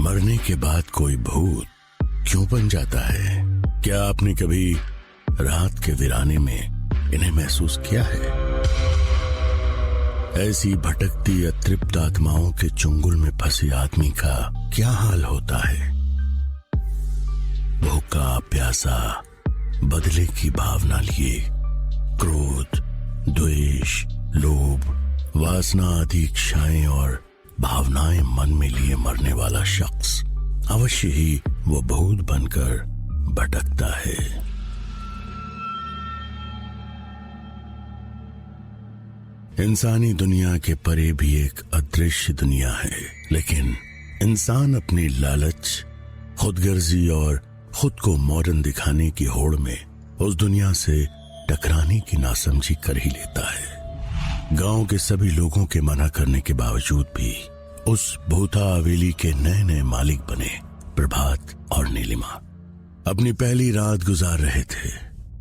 मरने के बाद कोई भूत क्यों बन जाता है? क्या आपने कभी रात के वीराने में इन्हें महसूस किया है? ऐसी भटकती अतृप्त आत्माओं के चुंगल में फंसे आदमी का क्या हाल होता है? भूखा प्यासा, बदले की भावना लिए, क्रोध, द्वेष, लोभ, वासना आदि इच्छाएं और भावनाएं मन में लिए मरने वाला शख्स अवश्य ही वो भूत बनकर भटकता है। इंसानी दुनिया के परे भी एक अदृश्य दुनिया है, लेकिन इंसान अपनी लालच, खुदगर्जी और खुद को मॉडर्न दिखाने की होड़ में उस दुनिया से टकराने की नासमझी कर ही लेता है। गांव के सभी लोगों के मना करने के बावजूद भी उस भूता हवेली के नए नए मालिक बने प्रभात और नीलिमा। अपनी पहली रात गुजार रहे थे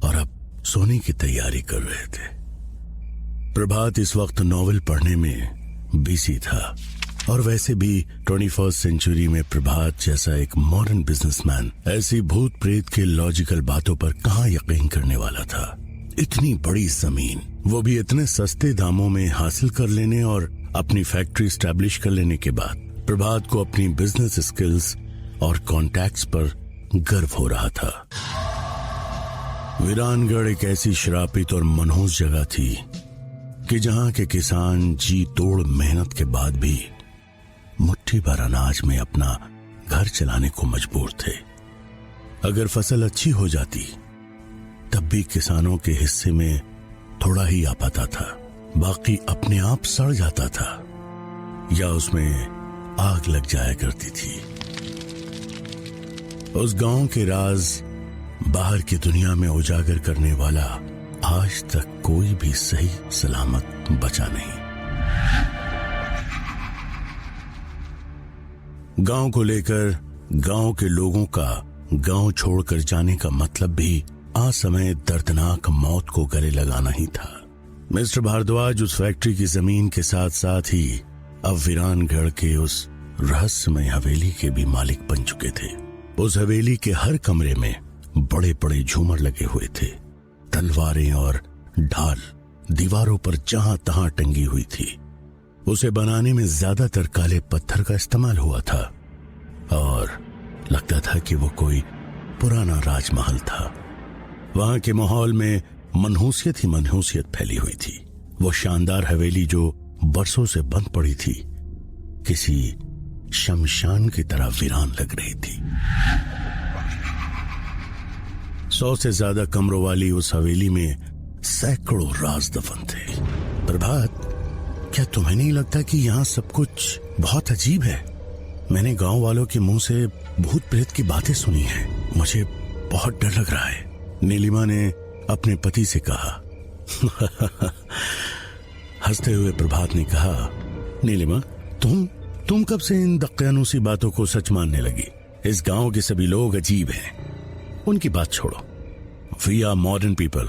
और अब सोने की तैयारी कर रहे थे। प्रभात इस वक्त नॉवेल पढ़ने में बिजी था और वैसे भी 21st सेंचुरी में प्रभात जैसा एक मॉडर्न बिजनेसमैन ऐसी भूत प्रेत के लॉजिकल बातों पर कहां यकीन करने वाला था। इतनी बड़ी जमीन, वो भी इतने सस्ते दामों में हासिल कर लेने और अपनी फैक्ट्री स्टैब्लिश कर लेने के बाद प्रभात को अपनी बिजनेस स्किल्स और कॉन्टैक्ट्स पर गर्व हो रहा था। वीरानगढ़ एक ऐसी श्रापित और मनहूस जगह थी कि जहां के किसान जी तोड़ मेहनत के बाद भी मुट्ठी भर अनाज में अपना घर चलाने को मजबूर थे। अगर फसल अच्छी हो जाती तब भी किसानों के हिस्से में थोड़ा ही आ पाता था, बाकी अपने आप सड़ जाता था या उसमें आग लग जाया करती थी। उस गांव के राज बाहर की दुनिया में उजागर करने वाला आज तक कोई भी सही सलामत बचा नहीं। गांव को लेकर गांव के लोगों का गांव छोड़कर जाने का मतलब भी असमय दर्दनाक मौत को गले लगाना ही था। मिस्टर भारद्वाज उस फैक्ट्री की जमीन के साथ साथ ही अब वीरानगढ़ के उस रहस्यमय हवेली के भी मालिक बन चुके थे। उस हवेली के हर कमरे में बड़े बड़े झूमर लगे हुए थे। तलवारें और ढाल दीवारों पर जहां तहां टंगी हुई थी। उसे बनाने में ज्यादातर काले पत्थर का इस्तेमाल हुआ था और लगता था कि वो कोई पुराना राजमहल था। वहां के माहौल में मनहूसियत ही मनहूसियत फैली हुई थी। वो शानदार हवेली जो बरसों से बंद पड़ी थी, किसी शमशान की तरह वीरान लग रही थी। 100 से ज्यादा कमरों वाली उस हवेली में सैकड़ों राज दफन थे। प्रभात, क्या तुम्हें नहीं लगता कि यहाँ सब कुछ बहुत अजीब है? मैंने गांव वालों के मुंह से भूत प्रेत की बातें सुनी हैं। मुझे बहुत डर लग रहा है। नीलिमा ने अपने पति से कहा। हंसते हुए प्रभात ने कहा, नीलिमा, तुम कब से इन दक्यानूसी बातों को सच मानने लगी? इस गांव के सभी लोग अजीब हैं। उनकी बात छोड़ो। We are modern people,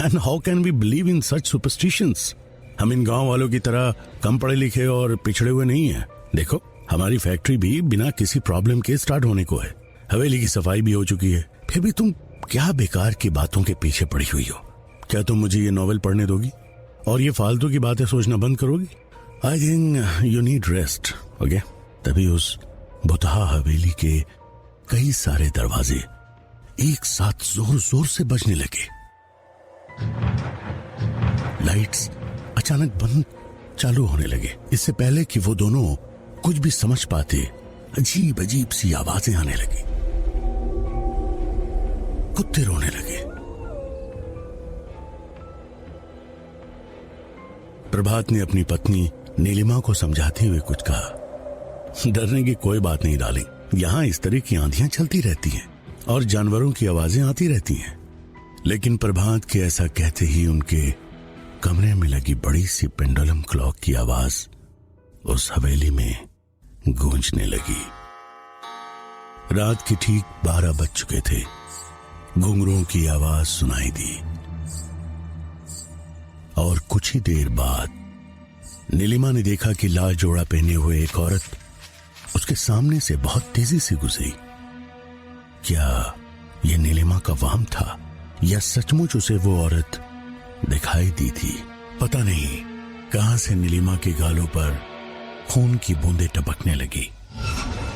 and how can we believe in such superstitions? हम इन गांव वालों की तरह कम पढ़े लिखे और पिछड़े हुए नहीं हैं। देखो, हमारी फैक्ट्री भी बिना किसी प्रॉब्लम के स्टार्ट होने को है। हवेली की सफाई भी हो चुकी है। फिर भी तुम क्या बेकार की बातों के पीछे पड़ी हुई हो? क्या तुम मुझे ये नॉवेल पढ़ने दोगी और ये फालतू की बातें सोचना बंद करोगी? I think you need rest, okay? तभी उस बुतहा हवेली के कई सारे दरवाजे एक साथ जोर जोर से बजने लगे। लाइट्स अचानक बंद चालू होने लगे। इससे पहले कि वो दोनों कुछ भी समझ पाते, अजीब अजीब सी आवाजें आने लगी। कुत्ते रोने लगे। प्रभात ने अपनी पत्नी नीलिमा को समझाते हुए कुछ कहा। डरने की कोई बात नहीं डार्लिंग, यहां इस तरह की आंधियां चलती रहती हैं और जानवरों की आवाजें आती रहती हैं। लेकिन प्रभात के ऐसा कहते ही उनके कमरे में लगी बड़ी सी पेंडुलम क्लॉक की आवाज उस हवेली में गूंजने लगी। रात के ठीक 12 बज चुके थे। घुंघरुओं की आवाज सुनाई दी और कुछ ही देर बाद नीलिमा ने देखा कि लाल जोड़ा पहने हुए एक औरत उसके सामने से बहुत तेजी से गुजरी। क्या यह नीलिमा का वहम था या सचमुच उसे वो औरत दिखाई दी थी? पता नहीं कहां से नीलिमा के गालों पर खून की बूंदें टपकने लगी।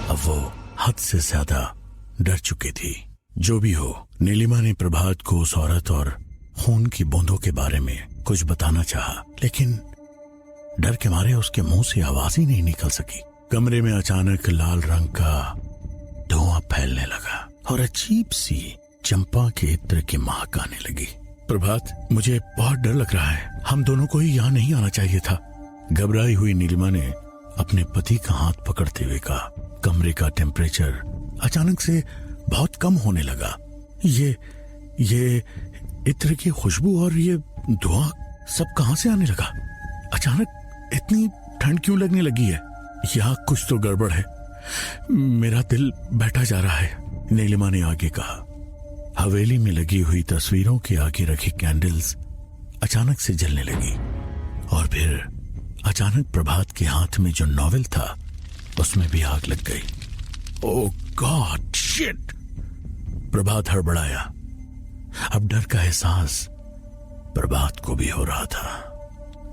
अब वो हद से ज्यादा डर चुकी थी। जो भी हो, नीलिमा ने प्रभात को उस औरत और खून की बूंदों के बारे में कुछ बताना चाहा, लेकिन डर के मारे उसके मुंह से आवाज ही नहीं निकल सकी। कमरे में अचानक लाल रंग का धुआं फैलने लगा और अजीब सी चंपा के इत्र की महक आने लगी। प्रभात, मुझे बहुत डर लग रहा है, हम दोनों को ही यहाँ नहीं आना चाहिए था। घबराई हुई नीलिमा ने अपने पति का हाथ पकड़ते हुए कहा। कमरे का टेम्परेचर अचानक से बहुत कम होने लगा। ये इत्र की खुशबू और ये धुआं सब कहां से आने लगा? अचानक इतनी ठंड क्यों लगने लगी है? यहाँ कुछ तो गड़बड़ है, मेरा दिल बैठा जा रहा है, नीलिमा ने आगे कहा। हवेली में लगी हुई तस्वीरों के आगे रखी कैंडल्स अचानक से जलने लगी और फिर अचानक प्रभात के हाथ में जो नॉवेल था उसमें भी आग लग गई। ओह गॉड, शिट! प्रभात हड़बड़ाया। अब डर का एहसास प्रभात को भी हो रहा था।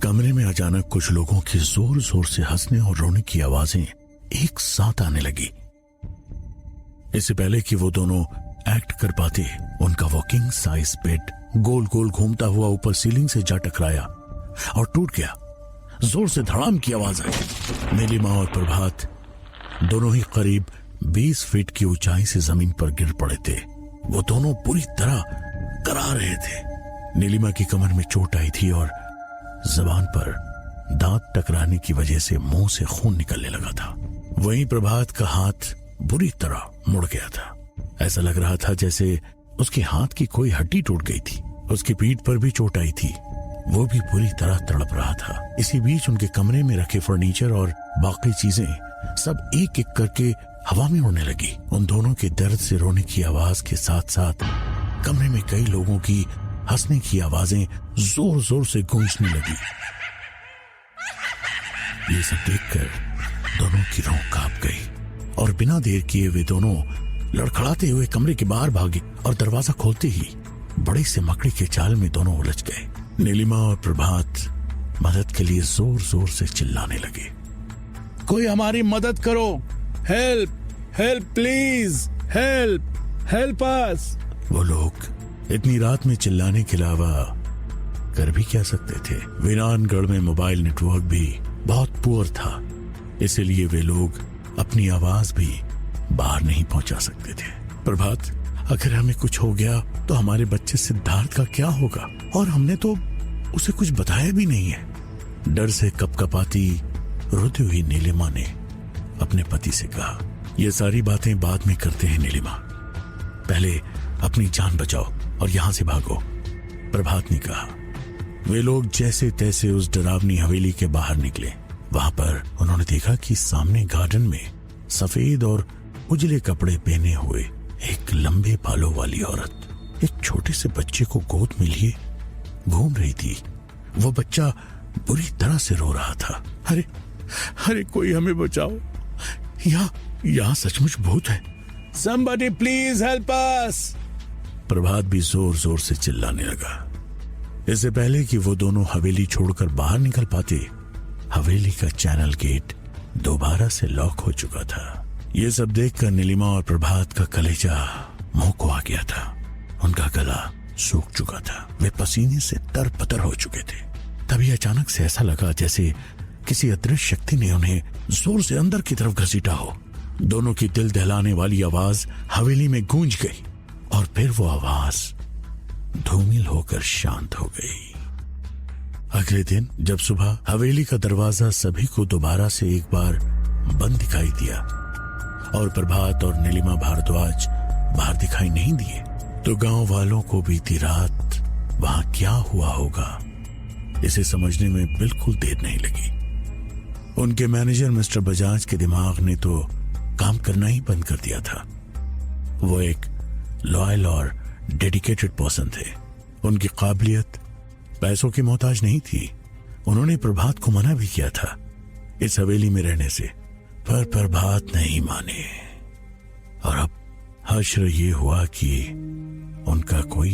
कमरे में अचानक कुछ लोगों की जोर जोर से हंसने और रोने की आवाजें एक साथ आने लगी। इससे पहले कि वो दोनों एक्ट कर पाते, उनका वो किंग साइज बेड गोल गोल घूमता हुआ ऊपर सीलिंग से जा टकराया और टूट गया। जोर से धड़ाम की आवाज आई। नीलिमा और प्रभात दोनों ही करीब 20 फीट की ऊंचाई से जमीन पर गिर पड़े थे। वो दोनों पूरी तरह करा रहे थे। नीलिमा की कमर में चोट आई थी और जबान पर दांत टकराने की वजह से मुंह से खून निकलने लगा था। वहीं प्रभात का हाथ बुरी तरह मुड़ गया था। ऐसा लग रहा था जैसे उसके हाथ की कोई हड्डी टूट गई थी। उसकी पीठ पर भी चोट आई थी, वो भी पूरी तरह तड़प रहा था। इसी बीच उनके कमरे में रखे फर्नीचर और बाकी चीजें सब एक एक करके हवा में उड़ने लगी। उन दोनों के दर्द से रोने की आवाज के साथ साथ कमरे में कई लोगों की हंसने की आवाजें जोर जोर से गूंजने लगी। ये सब देखकर दोनों की रूह कांप गई और बिना देर किए वे दोनों लड़खड़ाते हुए कमरे के बाहर भागे और दरवाजा खोलते ही बड़े से मकड़ी के जाल में दोनों उलझ गए। नीलिमा और प्रभात मदद के लिए जोर जोर से चिल्लाने लगे। कोई हमारी मदद करो, help help please, help help us. वो लोग इतनी रात में चिल्लाने के अलावा कर भी क्या सकते थे? वीरानगढ़ में मोबाइल नेटवर्क भी बहुत पुअर था, इसलिए वे लोग अपनी आवाज भी बाहर नहीं पहुंचा सकते थे। प्रभात, अगर हमें कुछ हो गया तो हमारे बच्चे सिद्धार्थ का क्या होगा? और हमने तो उसे कुछ बताया भी नहीं है। डर से कपकपाती रोती हुई नीलिमा ने अपने पति से कहा, ये सारी बातें बाद में करते हैं नीलिमा, पहले अपनी जान बचाओ और यहां से भागो, प्रभात ने कहा। वे लोग जैसे तैसे उस डरावनी हवेली के बाहर निकले। वहां पर उन्होंने देखा कि सामने गार्डन में सफेद और उजले कपड़े पहने हुए एक लंबे बालों वाली औरत एक छोटे से बच्चे को गोद में लिए घूम रही थी। वो बच्चा बुरी तरह से रो रहा था। अरे अरे कोई हमें बचाओ, यहाँ सचमुच भूत है। Somebody please help us! प्रभात भी जोर जोर से चिल्लाने लगा। इससे पहले कि वो दोनों हवेली छोड़कर बाहर निकल पाते, हवेली का चैनल गेट दोबारा से लॉक हो चुका था। ये सब देखकर नीलिमा और प्रभात का कलेजा मुंह को आ गया था। उनका गला सूख चुका था, वे पसीने से तरपतर हो चुके थे। तभी अचानक से ऐसा लगा जैसे किसी अदृश्य शक्ति ने उन्हें जोर से अंदर की तरफ घसीटा हो। दोनों की दिल दहलाने वाली आवाज हवेली में गूंज गई और फिर वो आवाज धूमिल होकर शांत हो गई। अगले दिन जब सुबह हवेली का दरवाजा सभी को दोबारा से एक बार बंद दिखाई दिया और प्रभात और नीलिमा भारद्वाज बाहर दिखाई नहीं दिए, तो गांव वालों को बीती रात वहां क्या हुआ होगा इसे समझने में बिल्कुल देर नहीं लगी। उनके मैनेजर मिस्टर बजाज के दिमाग ने तो काम करना ही बंद कर दिया था। वो एक लॉयल और डेडिकेटेड पर्सन थे। उनकी काबिलियत पैसों की मोहताज नहीं थी। उन्होंने प्रभात को मना भी किया था इस हवेली में रहने से, पर प्रभात नहीं माने। और अब हश्र ये हुआ कि उनका कोई